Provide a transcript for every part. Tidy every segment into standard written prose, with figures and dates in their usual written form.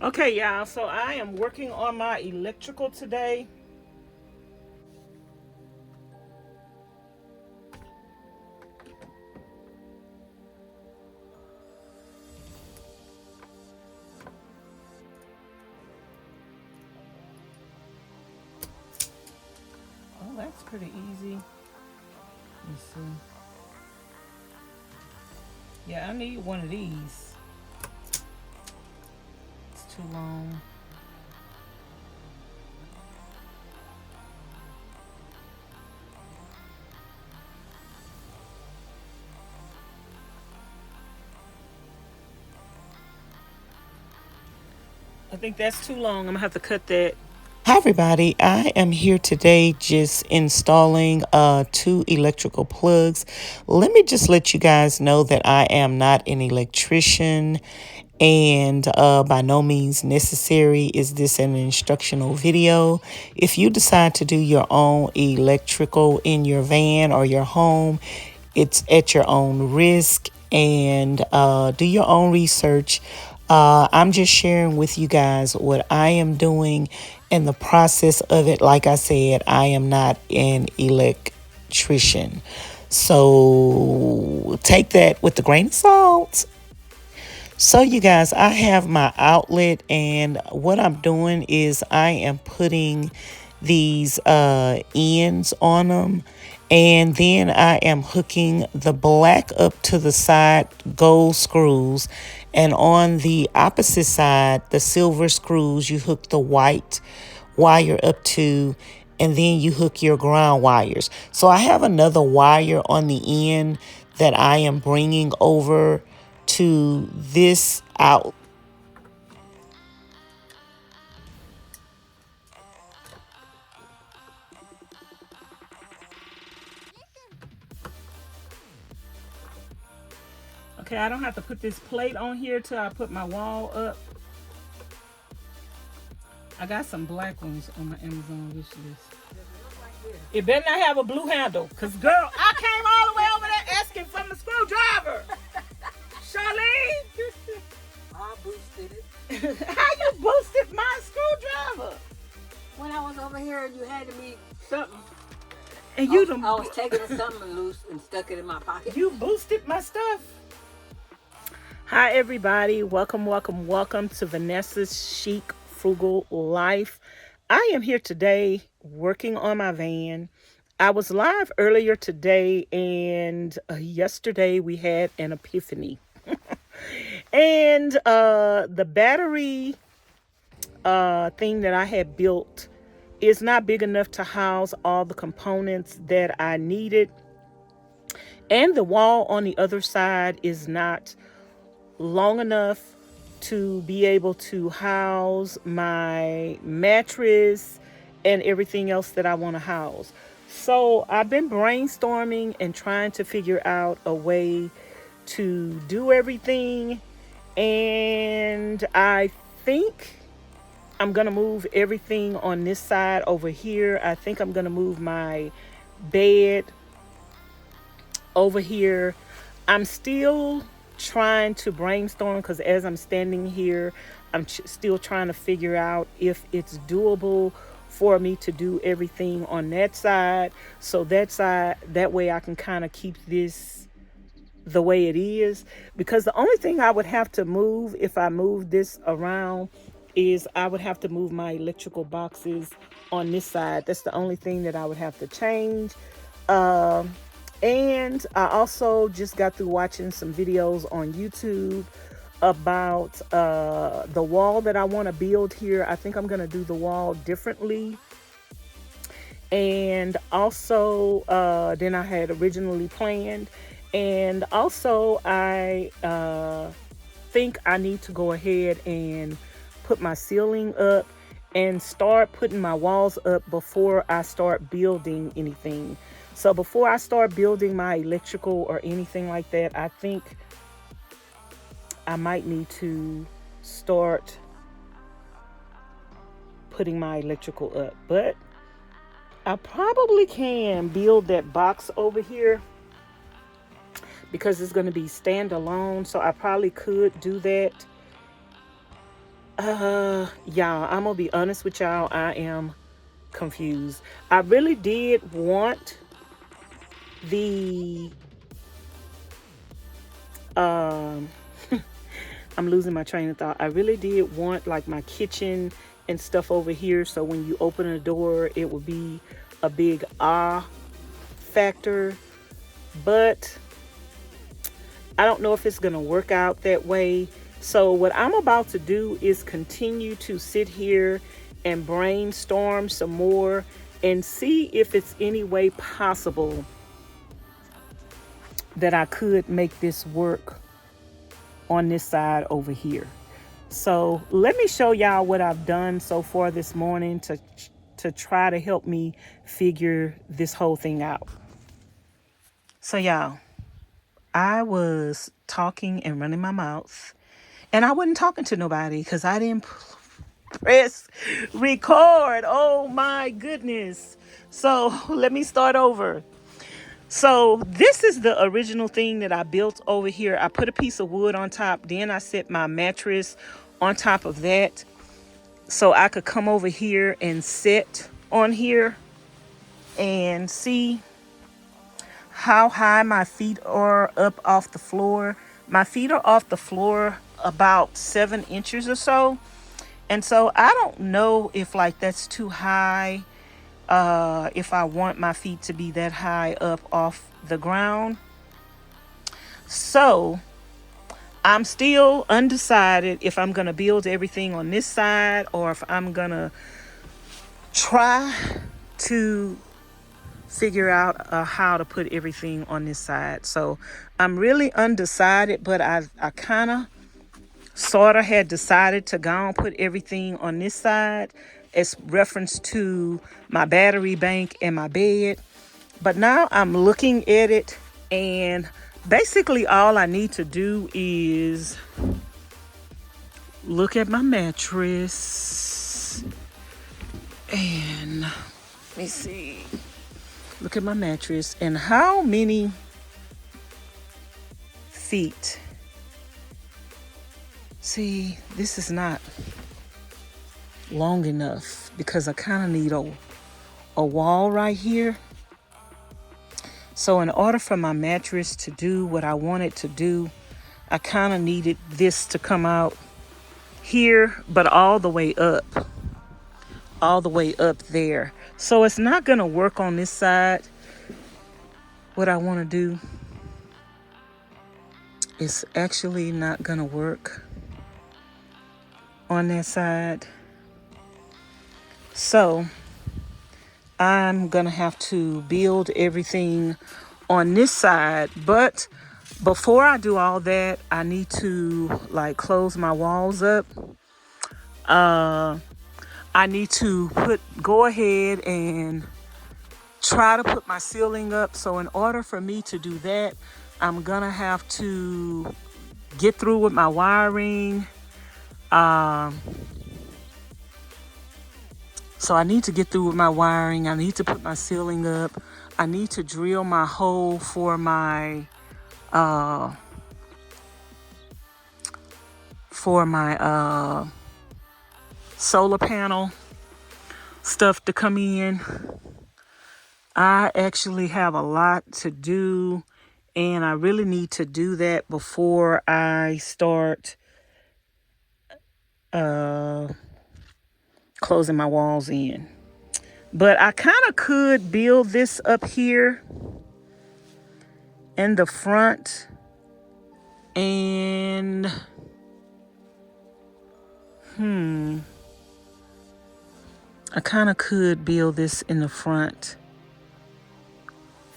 Okay, y'all, so I am working on my electrical today. Oh, that's pretty easy. Let's see. Yeah, I need one of these. It's too long. I think that's too long. I'm gonna have to cut that. Hi everybody, I am here today just installing two electrical plugs. Let me just let you guys know that I am not an electrician and by no means necessary is this an instructional video. If you decide to do your own electrical in your van or your home, it's at your own risk and do your own research. I'm just sharing with you guys what I am doing and the process of it. Like I said, I am not an electrician. So take that with a grain of salt. So you guys, I have my outlet and what I'm doing is I am putting these ends on them and then I am hooking the black up to the side gold screws and on the opposite side the silver screws you hook the white wire up to and then you hook your ground wires. So I have another wire on the end that I am bringing over to this out. Okay, I don't have to put this plate on here till I put my wall up. I got some black ones on my Amazon wish list. It better not have a blue handle, cause girl, I came all the way over there asking for the screwdriver. Charlene, I boosted it. how you boosted my screwdriver? When I was over here and you handed me something, And I you was, done, I was taking something loose and stuck it in my pocket. you boosted my stuff. Hi everybody, welcome to Vanessa's Chic Frugal Life. I am here today working on my van. I was live earlier today and yesterday we had an epiphany. And the battery thing that I had built is not big enough to house all the components that I needed. And the wall on the other side is not long enough to be able to house my mattress and everything else that I want to house. So I've been brainstorming and trying to figure out a way to do everything. And I think I'm going to move everything on this side over here. I think I'm going to move my bed over here. I'm still trying to brainstorm because as I'm standing here, I'm still trying to figure out if it's doable for me to do everything on that side. So that way I can kind of keep this the way it is. Because the only thing I would have to move if I move this around is I would have to move my electrical boxes on this side. That's the only thing that I would have to change. And I also just got through watching some videos on YouTube about the wall that I want to build here. I think I'm going to do the wall differently. And also, than I had originally planned. And also, I think I need to go ahead and put my ceiling up and start putting my walls up before I start building anything. So before I start building my electrical or anything like that, I think I might need to start putting my electrical up. But I probably can build that box over here because it's going to be standalone. So I probably could do that. Y'all, I'm gonna be honest with y'all. I am confused. I really did want the um I'm losing my train of thought. I really did want like my kitchen and stuff over here, so when you open the door it would be a big factor, but I don't know if it's going to work out that way. So what I'm about to do is continue to sit here and brainstorm some more and see if it's any way possible that I could make this work on this side over here. So let me show y'all what I've done so far this morning to try to help me figure this whole thing out. So y'all, I was talking and running my mouth, and I wasn't talking to nobody because I didn't press record. Oh my goodness. So let me start over. So this is the original thing that I built over here. I put a piece of wood on top. Then I set my mattress on top of that so I could come over here and sit on here and see how high my feet are up off the floor. My feet are off the floor about 7 inches or so. And so I don't know if like that's too high, if I want my feet to be that high up off the ground. So I'm still undecided if I'm going to build everything on this side or if I'm going to try to figure out how to put everything on this side. So I'm really undecided, but I kind of sort of had decided to go and put everything on this side as reference to my battery bank and my bed. But now I'm looking at it, and basically all I need to do is look at my mattress and let me see. Look at my mattress and how many feet. See, this is not long enough because I kind of need a wall right here. So in order for my mattress to do what I want it to do, I kind of needed this to come out here, but all the way up there. So it's not going to work on this side. What I want to do is actually not going to work on that side. So I'm going to have to build everything on this side. But before I do all that, I need to like close my walls up. I need to go ahead and try to put my ceiling up. So in order for me to do that, I'm gonna have to get through with my wiring. So I need to get through with my wiring. I need to put my ceiling up. I need to drill my hole for my solar panel stuff to come in. I actually have a lot to do, and I really need to do that before I start closing my walls in. But I kind of could build this up here in the front, and I kind of could build this in the front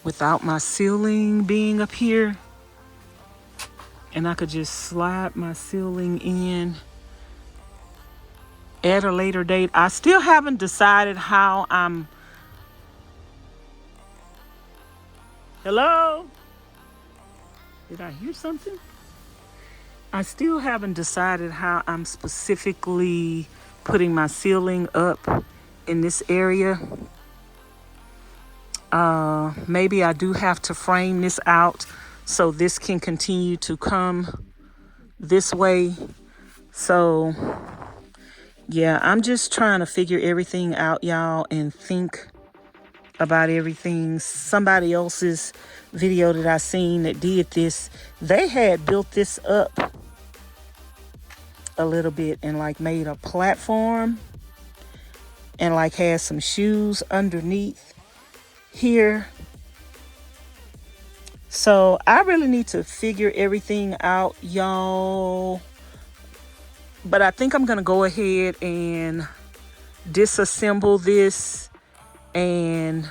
without my ceiling being up here, and I could just slide my ceiling in at a later date. I still haven't decided how I'm... Hello? Did I hear something? I still haven't decided how I'm specifically putting my ceiling up in this area. Maybe I do have to frame this out so this can continue to come this way. So Yeah, I'm just trying to figure everything out, y'all, and think about everything. Somebody else's video that I seen that did this, they had built this up a little bit and like made a platform and like had some shoes underneath here. So I really need to figure everything out, y'all. But I think I'm gonna go ahead and disassemble this and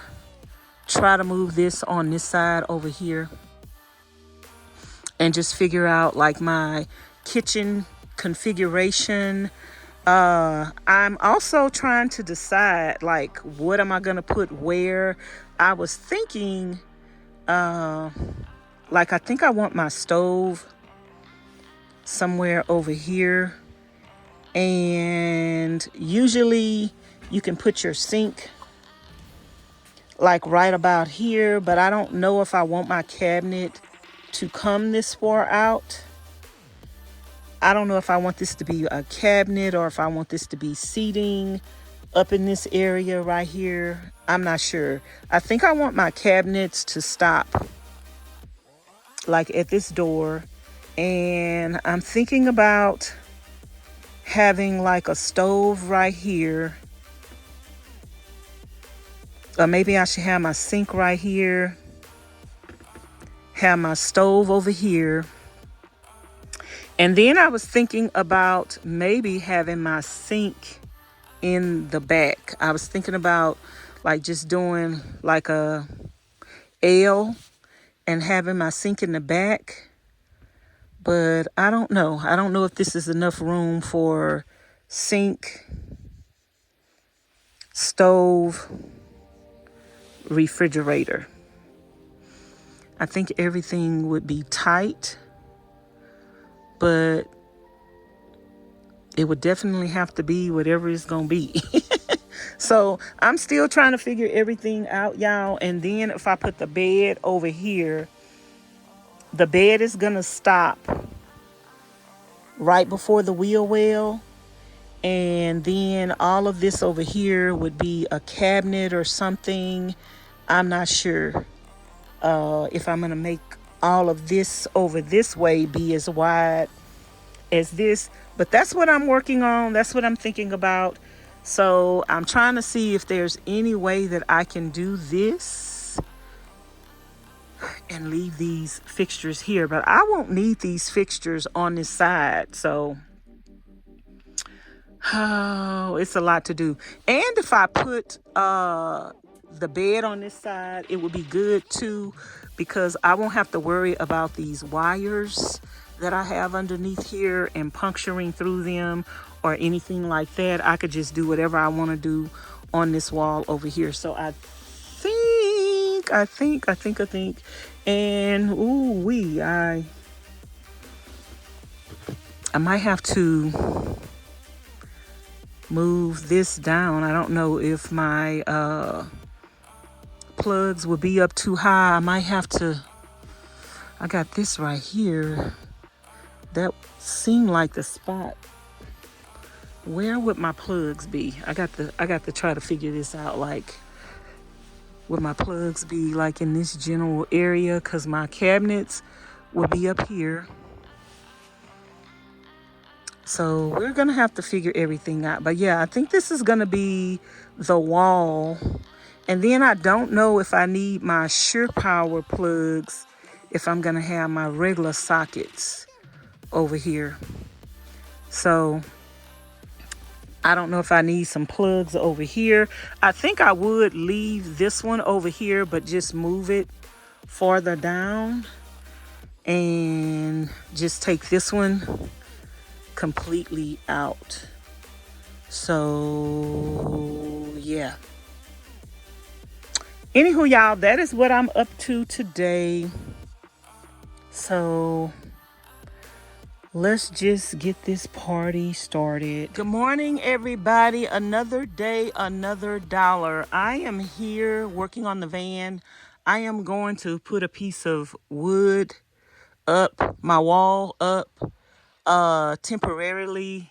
try to move this on this side over here and just figure out like my kitchen configuration. I'm also trying to decide like what am I gonna put where. I was thinking like I think I want my stove somewhere over here, and usually you can put your sink like right about here, but I don't know if I want my cabinet to come this far out. I don't know if I want this to be a cabinet or if I want this to be seating up in this area right here. I'm not sure. I think I want my cabinets to stop like at this door, and I'm thinking about having like a stove right here. Or maybe I should have my sink right here, have my stove over here. And then I was thinking about maybe having my sink in the back. I was thinking about like just doing like a L and having my sink in the back. But I don't know. I don't know if this is enough room for sink, stove, refrigerator. I think everything would be tight, but it would definitely have to be whatever it's gonna be. So I'm still trying to figure everything out, y'all. And then if I put the bed over here, the bed is gonna stop right before the wheel well. And then all of this over here would be a cabinet or something. I'm not sure if I'm gonna make all of this over this way be as wide as this, but that's what I'm working on. That's what I'm thinking about. So I'm trying to see if there's any way that I can do this and leave these fixtures here, but I won't need these fixtures on this side. So oh, it's a lot to do. And if I put the bed on this side, it would be good too, because I won't have to worry about these wires that I have underneath here and puncturing through them or anything like that. I could just do whatever I want to do on this wall over here. So I think, and I might have to move this down. I don't know if my plugs will be up too high. I might have to. I got this right here. That seemed like the spot. Where would my plugs be? I got to try to figure this out. Like, would my plugs be like in this general area? Cause my cabinets will be up here. So we're gonna have to figure everything out. But yeah, I think this is gonna be the wall. And then I don't know if I need my Sure Power plugs, if I'm gonna have my regular sockets over here. So I don't know if I need some plugs over here. I think I would leave this one over here, but just move it farther down and just take this one completely out. So yeah. Anywho, y'all, that is what I'm up to today. So let's just get this party started. Good morning, everybody. Another day, another dollar. I am here working on the van. I am going to put a piece of wood up, my wall up, temporarily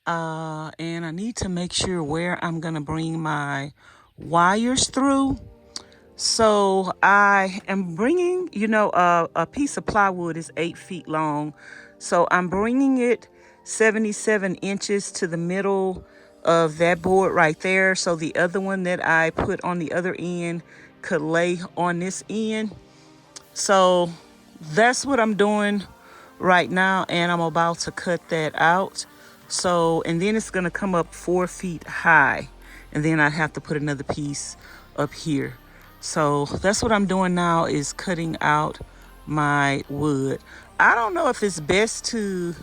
And I need to make sure where I'm gonna bring my wires through. So I am bringing, a piece of plywood is 8 feet long. So I'm bringing it 77 inches to the middle of that board right there. So the other one that I put on the other end could lay on this end. So that's what I'm doing right now, and I'm about to cut that out. So, and then it's gonna come up 4 feet high, and then I have to put another piece up here. So that's what I'm doing now, is cutting out my wood. I don't know if it's best to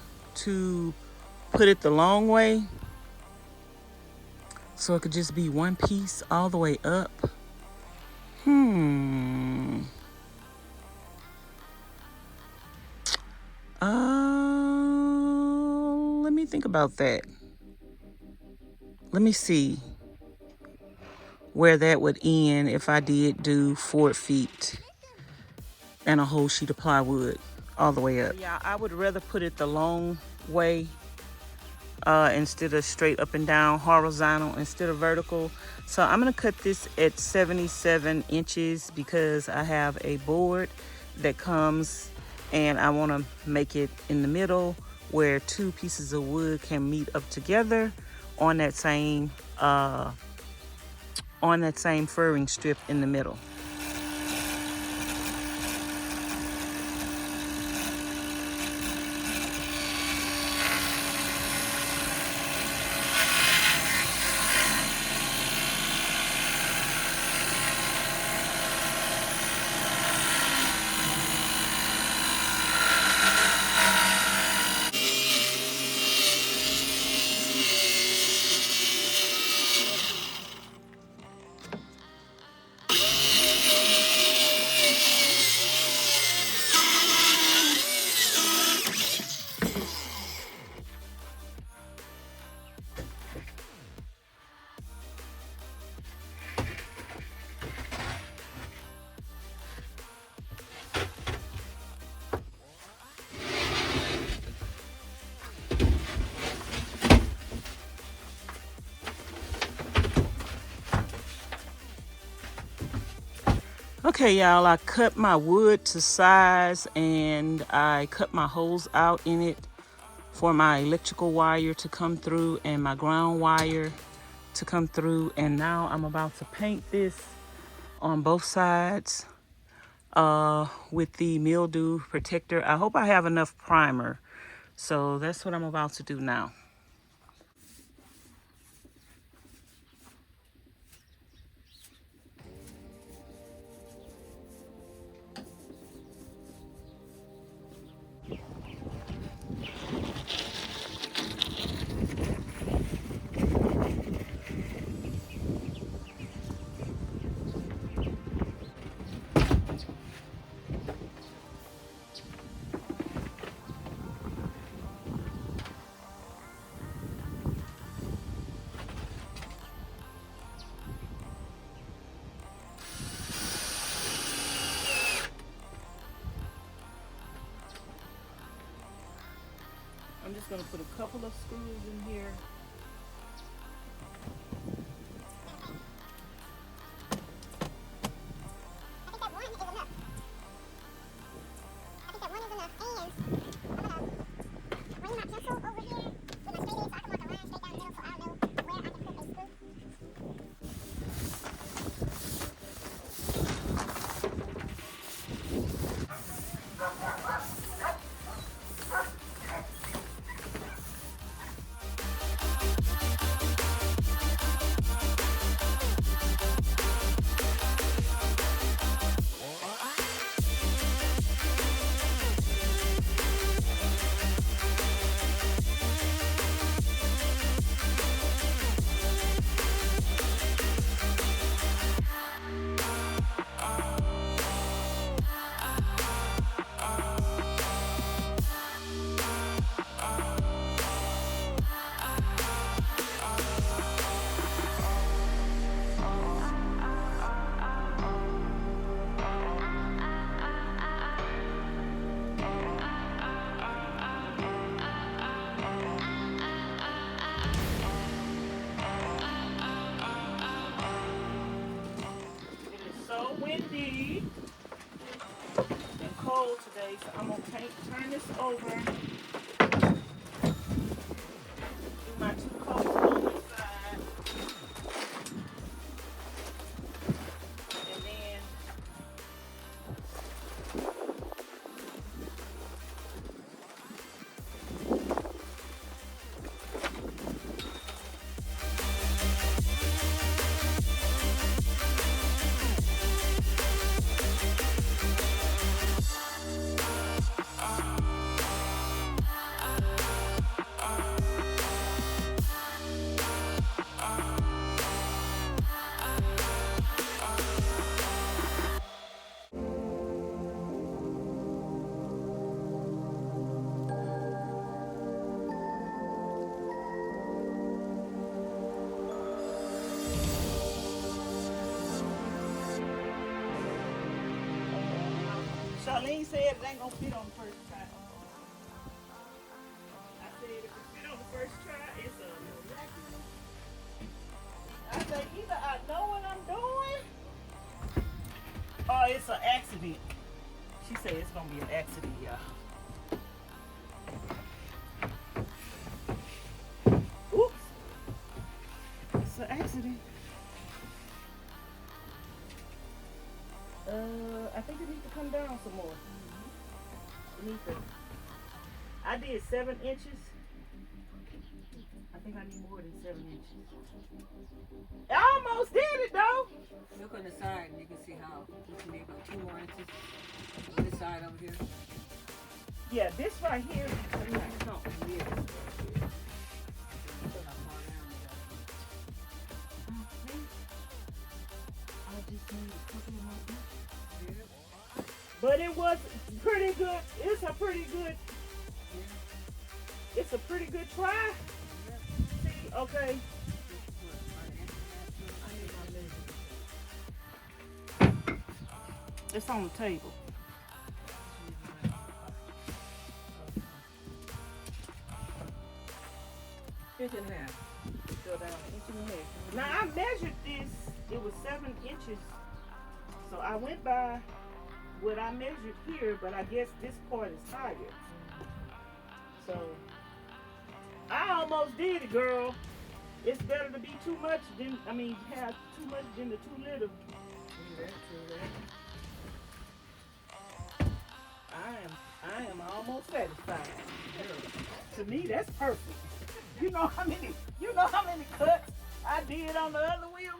put it the long way, so it could just be one piece all the way up. Let me think about that. Let me see where that would end if I did do 4 feet and a whole sheet of plywood all the way up. Yeah, I would rather put it the long way instead of straight up and down, horizontal instead of vertical. So I'm gonna cut this at 77 inches because I have a board that comes, and I wanna make it in the middle where two pieces of wood can meet up together on that same furring strip in the middle. Okay, y'all, I cut my wood to size, and I cut my holes out in it for my electrical wire to come through and my ground wire to come through. And now I'm about to paint this on both sides with the mildew protector. I hope I have enough primer. So that's what I'm about to do now. I'm just going to put a couple of screws in here. over. Do my 2 coats on this side. And then Charlene said it ain't gonna fit on the first try. I said if it fit on the first try, it's a miraculous. I say either I know what I'm doing or it's an accident. She said it's gonna be an accident, y'all. Oops. It's an accident. I think it needs to come down some more. It needs to. I did 7 inches. I think I need more than 7 inches. I almost did it though. Look on the side and you can see how you can need about 2 more inches on this side over here. Yeah, this right here. It's like something weird. Okay. I just need a couple of more inches. But it was pretty good. It's a pretty good. It's a pretty good try. See, okay. It's on the table. Inch and a half. Go down an inch and a half. Now I measured this. It was 7 inches. So I went by what I measured here, but I guess this part is higher. So I almost did it, girl. It's better to be too much than have too much than the too little. I am almost satisfied. To me, that's perfect. You know how many cuts I did on the other wheel?